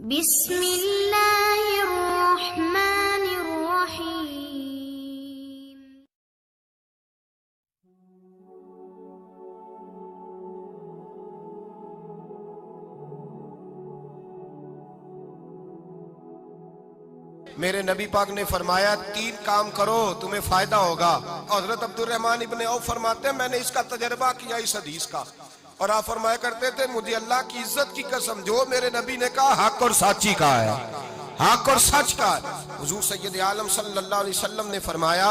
بسم اللہ الرحمن الرحیم۔ میرے نبی پاک نے فرمایا 3 کام کرو تمہیں فائدہ ہوگا۔ حضرت عبد الرحمن ابن عوف فرماتے ہیں میں نے اس کا تجربہ کیا اس حدیث کا، اور آپ فرمایا کرتے تھے مجھے اللہ کی عزت کی قسم جو میرے نبی نے کہا حق اور سچی کا ہے، حق اور سچ کا ہے۔ حضور سید عالم صلی اللہ علیہ وسلم نے فرمایا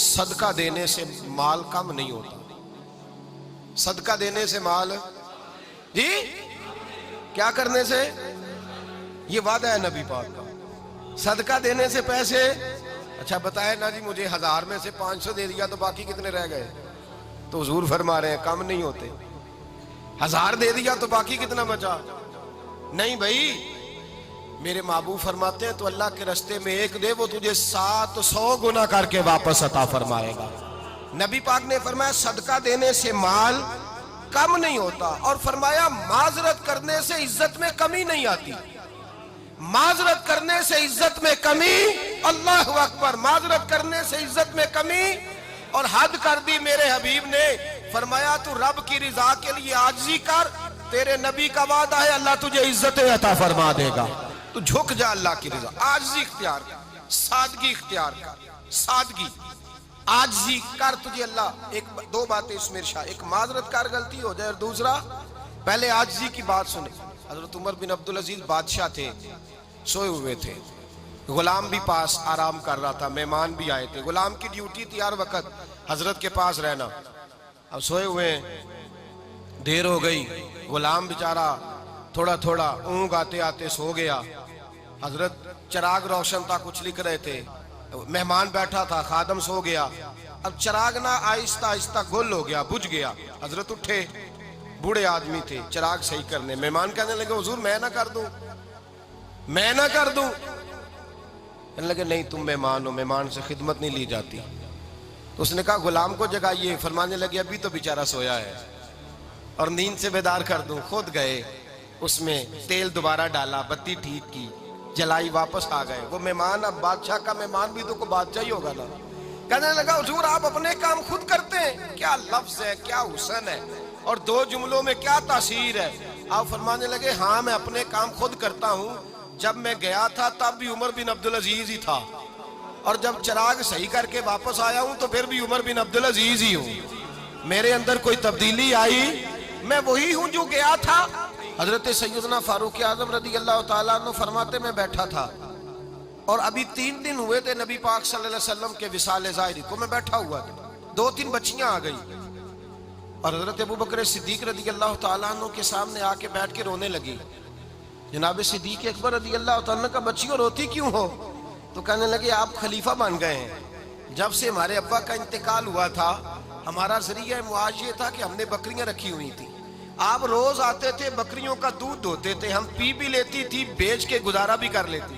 صدقہ دینے سے مال کم نہیں ہوتا۔ صدقہ دینے سے مال جی کیا کرنے سے؟ یہ وعدہ ہے نبی پاک کا، صدقہ دینے سے پیسے۔ اچھا بتائے نا جی مجھے 1000 میں سے 500 دے دیا تو باقی کتنے رہ گئے؟ تو حضور فرما رہے ہیں کم نہیں ہوتے۔ 1000 دے دیا تو باقی کتنا بچا؟ نہیں بھائی، میرے محبوب فرماتے ہیں تو اللہ کے رستے میں 1 دے وہ تجھے 700 گنا کر کے واپس عطا فرمائے گا۔ نبی پاک نے فرمایا صدقہ دینے سے مال کم نہیں ہوتا، اور فرمایا معذرت کرنے سے عزت میں کمی نہیں آتی۔ معذرت کرنے سے عزت میں کمی، اللہ اکبر، معذرت کرنے سے عزت میں کمی، اور حد کر دی میرے حبیب نے۔ فرمایا تو رب کی رضا کے لیے عاجزی کر، تیرے نبی کا وعدہ ہے اللہ تجھے عزت عطا فرما دے گا۔ تو جھک جا اللہ کی رضا، عاجزی اختیار کر، سادگی اختیار کر، سادگی عاجزی کر، تجھے اللہ 2 باتیں اس میں ارشاد، ایک معذرت کر غلطی ہو جائے، اور دوسرا پہلے عاجزی کی بات سنے۔ حضرت عمر بن عبدالعزیز بادشاہ تھے، سوئے ہوئے تھے، غلام بھی پاس آرام کر رہا تھا، مہمان بھی آئے تھے۔ غلام کی ڈیوٹی تھی ہر وقت حضرت کے پاس رہنا۔ اب سوئے ہوئے دیر ہو گئی، غلام بیچارہ تھوڑا تھوڑا اونگ آتے آتے سو گیا۔ حضرت چراغ روشن تھا، کچھ لکھ رہے تھے، مہمان بیٹھا تھا، خادم سو گیا۔ اب چراغ نہ آہستہ آہستہ گل ہو گیا، بجھ گیا۔ حضرت اٹھے، بوڑھے آدمی تھے، چراغ صحیح کرنے۔ مہمان کہنے لگے حضور میں نہ کر دوں، میں نہ کر دوں؟ کہنے لگے نہیں تم مہمان ہو، مہمان سے خدمت نہیں لی جاتی۔ تو اس نے کہا غلام کو جگائیے۔ فرمانے لگے ابھی تو بیچارہ سویا ہے، اور نیند سے بیدار کر دوں؟ خود گئے، اس میں تیل دوبارہ ڈالا، بتی ٹھیک کی، جلائی، واپس آ گئے۔ وہ مہمان اب بادشاہ کا مہمان بھی تو کوئی بادشاہ ہی ہوگا نا۔ کہنے لگا حضور آپ اپنے کام خود کرتے ہیں؟ کیا لفظ ہے، کیا حسن ہے، اور 2 جملوں میں کیا تاثیر ہے۔ آپ فرمانے لگے ہاں میں اپنے کام خود کرتا ہوں، جب میں گیا تھا تب بھی عمر بن عبدالعزیز ہی تھا، اور جب چراغ صحیح کر کے واپس آیا ہوں تو پھر بھی عمر بن عبدالعزیز ہی ہوں۔ میرے اندر کوئی تبدیلی آئی؟ میں وہی ہوں جو گیا تھا۔ حضرت سیدنا فاروق اعظم رضی اللہ تعالیٰ عنہ فرماتے میں بیٹھا تھا، اور ابھی 3 دن ہوئے تھے نبی پاک صلی اللہ علیہ وسلم کے وصال ظاہری کو، میں بیٹھا ہوا تھا، 2-3 بچیاں آ گئی، اور حضرت ابوبکر صدیق رضی اللہ تعالیٰ عنہ کے سامنے آ کے بیٹھ کے رونے لگی۔ جناب صدیق اکبر رضی اللہ تعالیٰ عنہ کا بچیوں روتی کیوں ہو؟ تو کہنے لگے آپ خلیفہ بن گئے ہیں، جب سے ہمارے ابا کا انتقال ہوا تھا ہمارا ذریعہ معاش یہ تھا کہ ہم نے بکریاں رکھی ہوئی تھی، آپ روز آتے تھے، بکریوں کا دودھ دھوتے تھے، ہم پی بھی لیتی تھی، بیچ کے گزارا بھی کر لیتی۔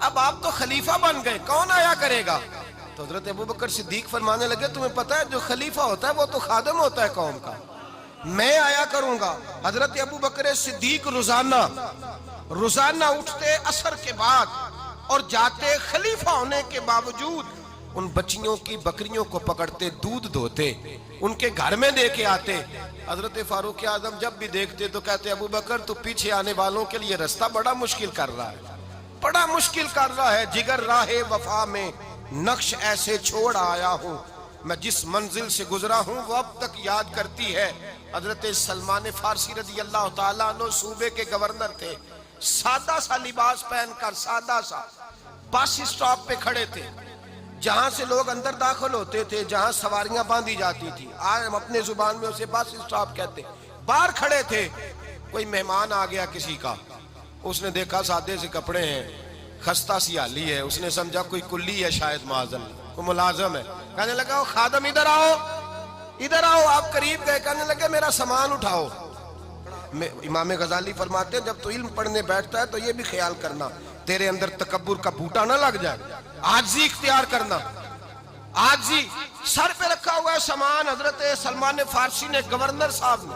اب آپ تو خلیفہ بن گئے، کون آیا کرے گا؟ تو حضرت ابوبکر صدیق فرمانے لگے تمہیں پتہ ہے جو خلیفہ ہوتا ہے وہ تو خادم ہوتا ہے قوم کا، میں آیا کروں گا۔ حضرت ابوبکر صدیق روزانہ اٹھتے عصر کے بعد اور جاتے، خلیفہ ہونے کے باوجود ان بچیوں کی بکریوں کو پکڑتے، دودھ دھوتے، ان کے گھر میں دے کے آتے۔ حضرت فاروق اعظم جب بھی دیکھتے تو کہتے ابوبکر تو پیچھے آنے والوں کے لیے رستہ بڑا مشکل کر رہا ہے، بڑا مشکل کر رہا ہے، جگر راہ وفا میں نقش ایسے چھوڑ آیا ہوں، میں جس منزل سے گزرا ہوں وہ اب تک یاد کرتی ہے۔ حضرت سلمان فارسی رضی اللہ تعالیٰ عنہ صوبے کے گورنر تھے، سادہ سا لباس پہن کر، سادہ سا، بس اسٹاپ پہ کھڑے تھے، جہاں سے لوگ اندر داخل ہوتے تھے، جہاں سواریاں باندھی جاتی تھی، آج ہم اپنے زبان میں اسے بس اسٹاپ کہتے، باہر کھڑے تھے۔ کوئی مہمان آ گیا کسی کا، اس نے دیکھا سادے سے کپڑے ہیں، خستہ سی حالی ہے، اس نے سمجھا کوئی کلی ہے شاید، معاذ اللہ کوئی ملازم ہے۔ کہنے لگا او خادم ادھر آؤ، ادھر آؤ۔ آپ قریب گئے، کہنے لگے میرا سامان اٹھاؤ۔ امام غزالی فرماتے ہیں جب تو علم پڑھنے بیٹھتا ہے تو یہ بھی خیال کرنا تیرے اندر تکبر کا بوٹا نہ لگ جائے، عاجزی اختیار کرنا، عاجزی۔ سر پہ رکھا ہوا ہے سامان، حضرت سلمان فارسی نے، گورنر صاحب نے